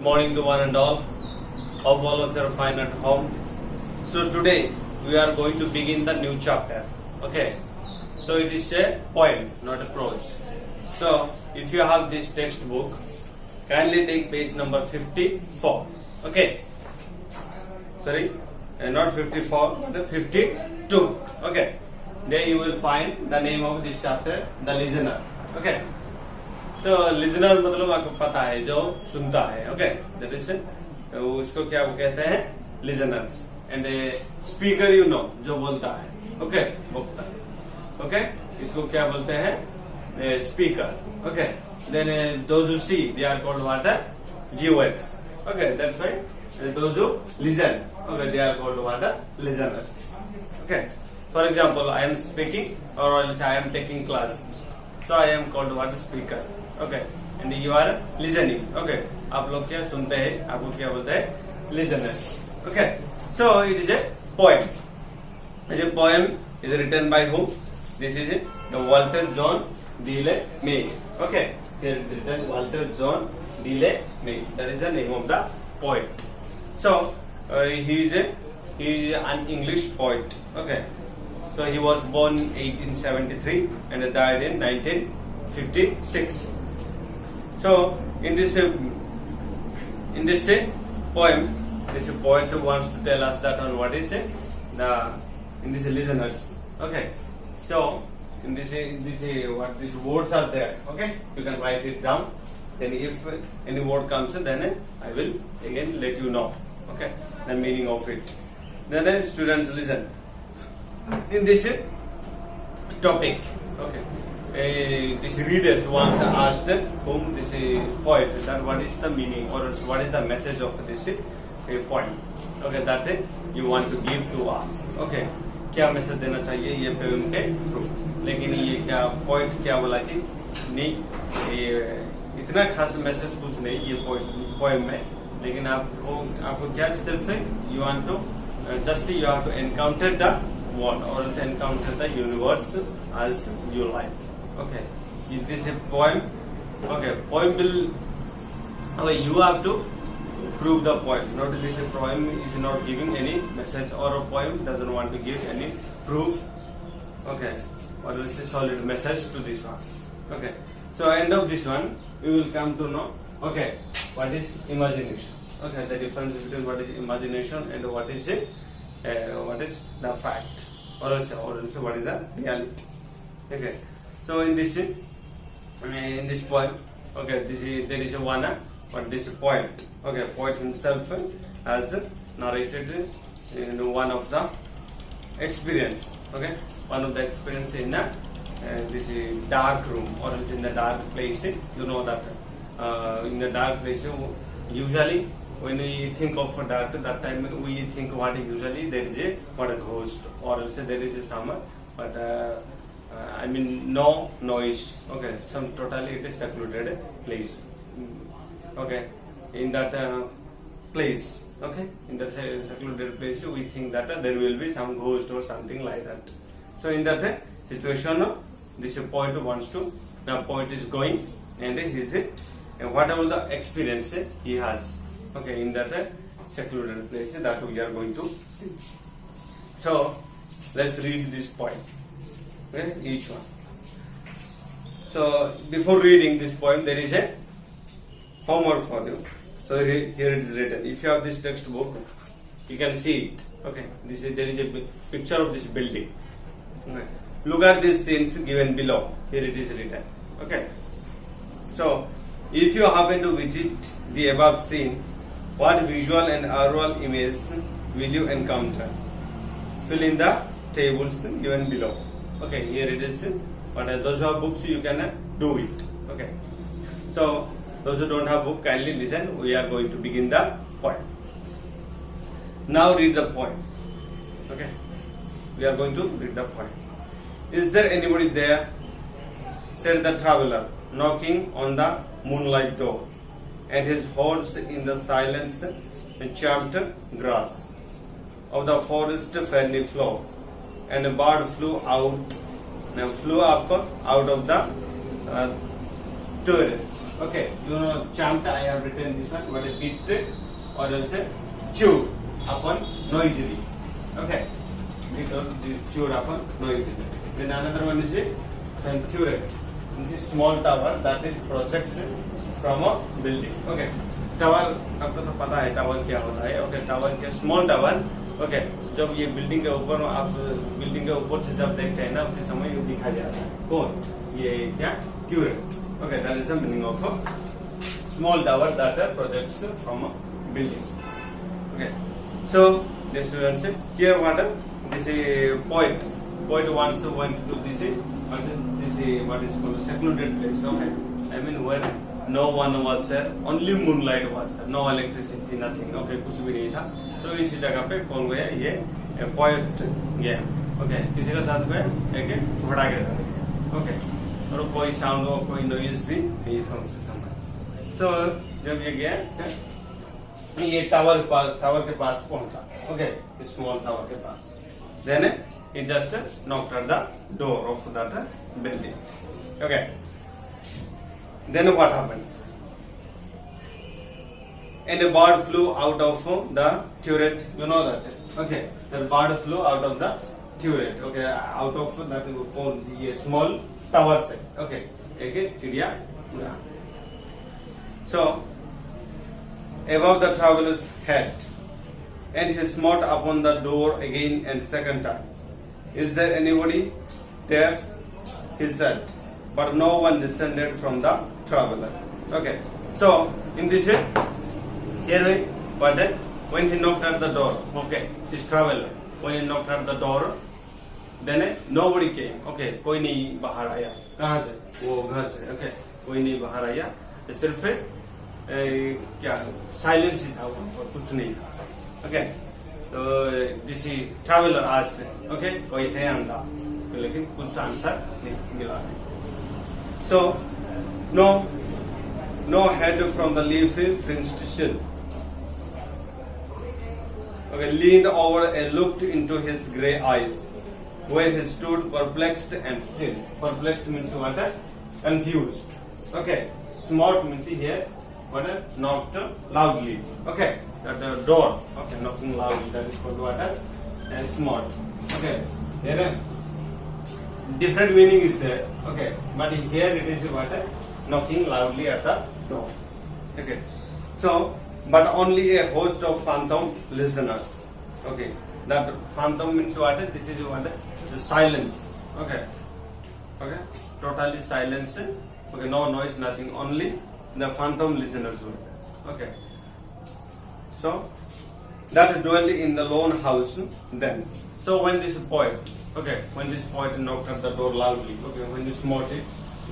Good morning to one and all. Hope all of you are fine at home. So today we are going to begin the new chapter. Okay. So it is a poem, not a prose. So if you have this textbook, kindly take page number 54. Okay. Sorry, not 54, but 52. Okay. There you will find the name of this chapter, the listener. Okay. So listener मतलब आपको पता है जो सुनता है. Okay. That is उसको क्या वो कहते हैं listeners. And speaker you know जो बोलता है. Okay. वक्ता. Okay. इसको क्या बोलते हैं speaker. Okay. Then those who see they are called what? Viewers. Okay. That's why those who listen. Okay. They are called what? Listeners. Okay. For example, I am speaking or else I am taking class. So I am called what? Speaker. Okay. And you are listening. Okay. आप लोग क्या सुनते हैं? आपको क्या बोलते हैं? Listeners. Okay. So it is a poem. This poem is written by whom? This is the Walter John Dile May. Okay. Here it is written Walter John Dile May. That is the name of the poet. So he is an English poet. Okay. So he was born in 1873 and died in 1956. So in this poem, this poet wants to tell us that on what is in this listeners. Okay. So in this what these words are there. Okay. You can write it down. Then if any word comes, then I will again let you know. Okay. The meaning of it. Then students listen. In this topic, okay, this readers once asked whom this poet that what is the meaning or else what is the message of this poem. Okay, that you want to give to us. Okay, क्या message देना चाहिए ये poem के through. लेकिन ये क्या poet क्या बोला कि नहीं ये इतना खास मैसेज कुछ नहीं ये पोएम में. लेकिन आपको क्या सिर्फ you want to just you have to encounter the one or else encounter the universe as you like. Okay, this is a poem. Okay, poem will you have to prove the poem. Not this poem is not giving any message or a poem doesn't want to give any proof. Okay, or else a solid message to this one. Okay, so end of this one we will come to know. Okay, what is imagination? Okay, the difference between what is imagination and what is the fact or else what is the reality. Okay, so in this poem, okay, there is one but this poet, okay, poet himself has narrated one of the experience. Okay, one of the experience in this dark room or else in the dark place. You know that in the dark place usually when we think of a dark, that time we think what usually there is a ghost or else there is some but I mean no noise. Okay, some totally it is secluded place. Okay, in that place, okay, in the secluded place we think that there will be some ghost or something like that. So in that situation this poet wants to, the poet is going and his whatever the experience he has. Okay, in that secluded place that we are going to see. So let's read this poem. Okay, each one. So before reading this poem, there is a homework for you. So here it is written. If you have this textbook, you can see it. Okay, there is a picture of this building. Okay. Look at these scenes given below. Here it is written. Okay. So if you happen to visit the above scene, what visual and aural image will you encounter? Fill in the tables given below. Okay, here it is. But those who have books, you can do it. Okay. So those who don't have book, kindly listen. We are going to begin the poem. Now read the poem. Okay. We are going to read the poem. Is there anybody there? Said the traveler, knocking on the moonlight door. And his horse in the silence champed grass of the forest fairly flow, and a bird flew up out of the turret. Okay, you know, champed, I have written this one, but a bit or else chewed upon noisily. Okay, bit or chewed upon noisily. Then another one is a turret. This is small tower that is projected from a building. Okay, tower आपको तो पता है tower क्या होता है. Okay, tower क्या small tower. Okay, जब ये बिल्डिंग के ऊपर आप बिल्डिंग के ऊपर से जब देखते हैं ना उसी समय ये दिखा जाता है. कौन? ये क्या? Turret. Okay, that is the meaning of a small tower that projects from a building. Okay, so this one say here what this is poet. Poet wants to went to this what is called a secluded place. Okay, I mean where no one was there, only moonlight was there, no electricity, nothing. Okay, कुछ भी नहीं था. तो इसी जगह पे कौन गया? ये पोएट गया. ओके, किसी का साथ गया? एक घोड़ा के साथ गया. ओके, और कोई साउंड और कोई नॉइज भी नहीं था उस समय. तो जब ये गया ये टावर के पास पहुंचा. ओके, स्मॉल टावर के पास. Then he just knocked at the door of that building. Okay, then what happens? And a bird flew out of the turret. You know that. Okay, the bird flew out of the turret. Okay, out of that ये small tower से. Okay, एक चिड़िया उड़ा. So above the traveler's head, and he smote upon the door again and second time. Is there anybody there? He said, but no one descended from the traveler. Okay, so in this way, here but when he knocked at the door, okay, this traveler, when he knocked at the door, then nobody came. Okay, कोई नहीं बाहर आया. कहाँ से? वो घर से. Okay, कोई नहीं बाहर आया. सिर्फ क्या साइलेंस ही था, और कुछ नहीं था. Okay. तो दिस ट्रैवलर आस्क्ड, ओके, कोई है अंदर, तो लेकिन कुछ आंसर नहीं मिला. So no head from the leaf fringed shell. Okay, leaned over and looked into his grey eyes, where he stood perplexed and still. Perplexed means what? Confused. Okay, smart means here what? Knocked loudly. Okay. At the door. Okay, knocking loudly. That is called what? And smart. Okay. There different meaning is there. Okay, but here it is what? Knocking loudly at the door. Okay. So, but only a host of phantom listeners. Okay. That phantom means what? This is what? The silence. Okay. Okay. Totally silence. Okay. No noise, nothing. Only the phantom listeners were there. Okay. So that dwelt in the lone house then. So when this poet, okay, when this poet knocked at the door loudly, okay, when this smote it,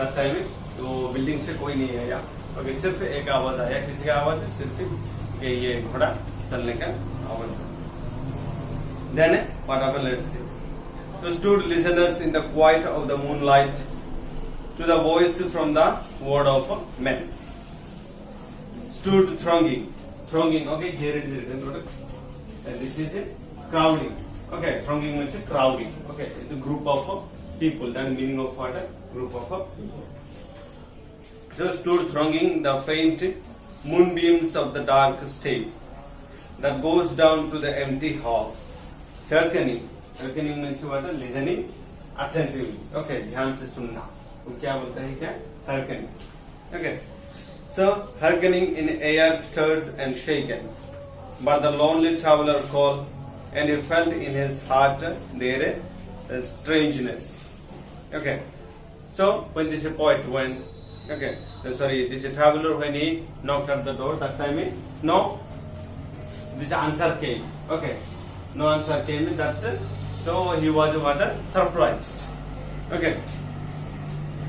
that time तो building से कोई नहीं आया. Okay, सिर्फ एक आवाज आया. किसी का आवाज? सिर्फ कि ये घोड़ा चलने का आवाज. Then what happened? Let's see. So stood listeners in the quiet of the moonlight to the voice from the word of men. Stood thronging. Okay, here it is written, and this is it, crowding. Okay, thronging means crowding. Okay, it's a group of people. That meaning of what? Group of people. So stood thronging the faint moonbeams of the dark state that goes down to the empty hall. Hearkening means what? Listening attentively. Okay, ध्यान से सुनना. वो क्या बोलता है? क्या? Hearkening. Okay. So, hearkening in air stirred and shaken, but the lonely traveler called, and he felt in his heart there a strangeness. Okay, so when this poet went, okay, this traveler when he knocked at the door, that time no, this answer came. Okay, no answer came. That so he was what? Surprised. Okay,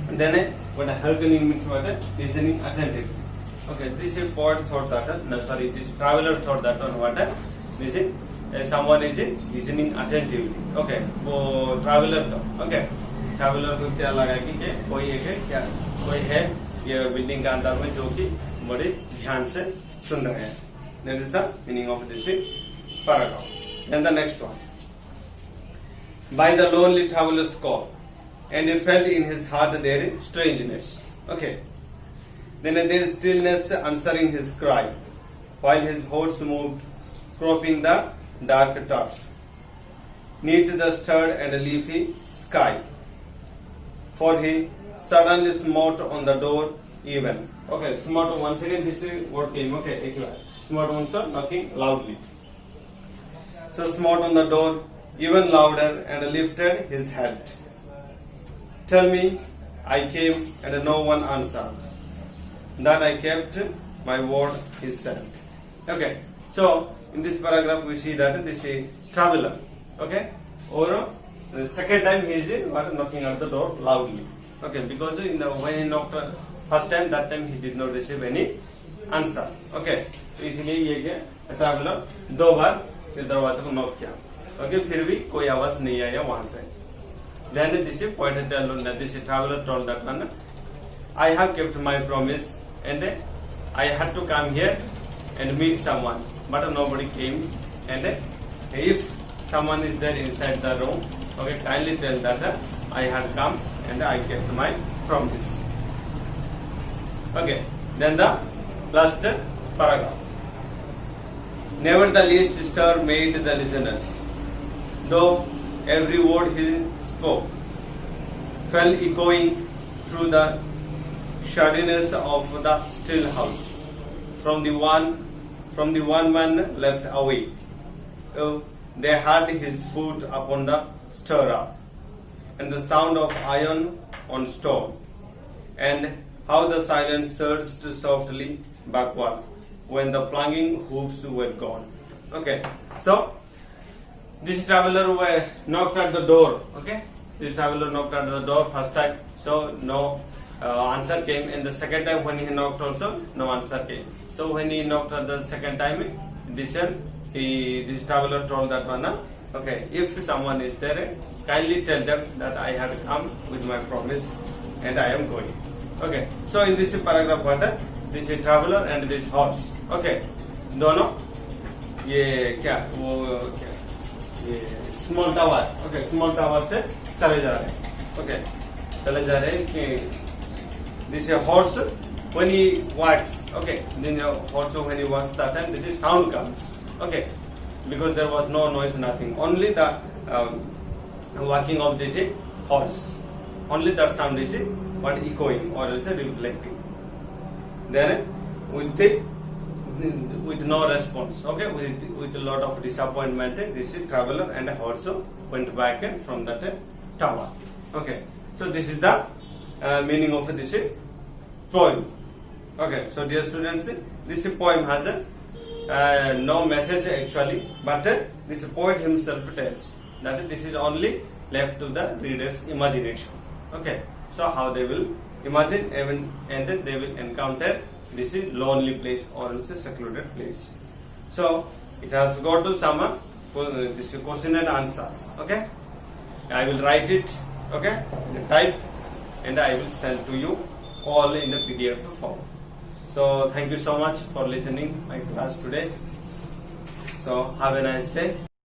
and then what hearkening means what? Listening attentively. Okay, this poet thought that, this traveler thought that on what? This is someone is listening attentively. Okay, वो traveler का. Okay, traveler को क्या लगा कि कोई एक है क्या? कोई है ये बिल्डिंग के अंदर में जो कि बड़े ध्यान से सुन रहे हैं. That is the meaning of this paragraph. Then the next one. By the lonely traveler's call, and he felt in his heart their strangeness. Okay, Then there is stillness answering his cry, while his horse moved, cropping the dark turf, neath the stirred and leafy sky. For he suddenly smote on the door even. Okay, smote once again this word came. Okay, smote once knocking loudly. So smote on the door even louder and lifted his head. Tell me, I came and no one answered. That I kept my word, he said. Okay, so in this paragraph we see that this is traveler. Okay, or the second time he is knocking at the door loudly. Okay, because when he knocked first time, that time he did not receive any answers. Okay, तो इसलिए ये traveller दो बार दरवाजे को knock किया. Okay, फिर भी कोई आवाज नहीं आया वहां से. Then this pointed that this traveler told that one, I have kept my promise and I had to come here and meet someone, but nobody came. And if someone is there inside the room, okay, kindly tell that I had come and I kept my promise. Okay, then the last paragraph. Never the least stir made the listeners, though every word he spoke fell echoing through the shadows of the still house. From the one man left away, they heard his foot upon the stirrup, and the sound of iron on stone, and how the silence surged softly backward when the plunging hoofs were gone. Okay, so this traveler knocked at the door. Okay, this traveler knocked at the door first time, so no answer came. And the second time when he knocked also, no answer came. So when he knocked at the second time, this traveler told that one, okay, if someone is there, kindly tell them that I had come with my promise and I am going. Okay, so in this paragraph what, this is traveler and this horse. Okay, दोनों ये क्या वो क्या ये small tower. Okay, small tower से चले जा रहे हैं. ओके, चले जा रहे हैं कि this horse when he walks. Okay, then horse when he walks, that time this sound comes. Okay, because there was no noise, nothing, only the walking of the horse, only that sound is what echoing or else reflecting. Then with no response. Okay, with a lot of disappointment, this traveler and horse went back from that tower. Okay, so this is the meaning of this poem. Okay, so dear students, this poem has no message actually, but this poet himself tells that this is only left to the reader's imagination. Okay, so how they will imagine and they will encounter this lonely place or else a secluded place. So it has got to some this question and answer. Okay, I will write it. Okay, type and I will send to you all in the PDF form. So thank you so much for listening my class today. So have a nice day.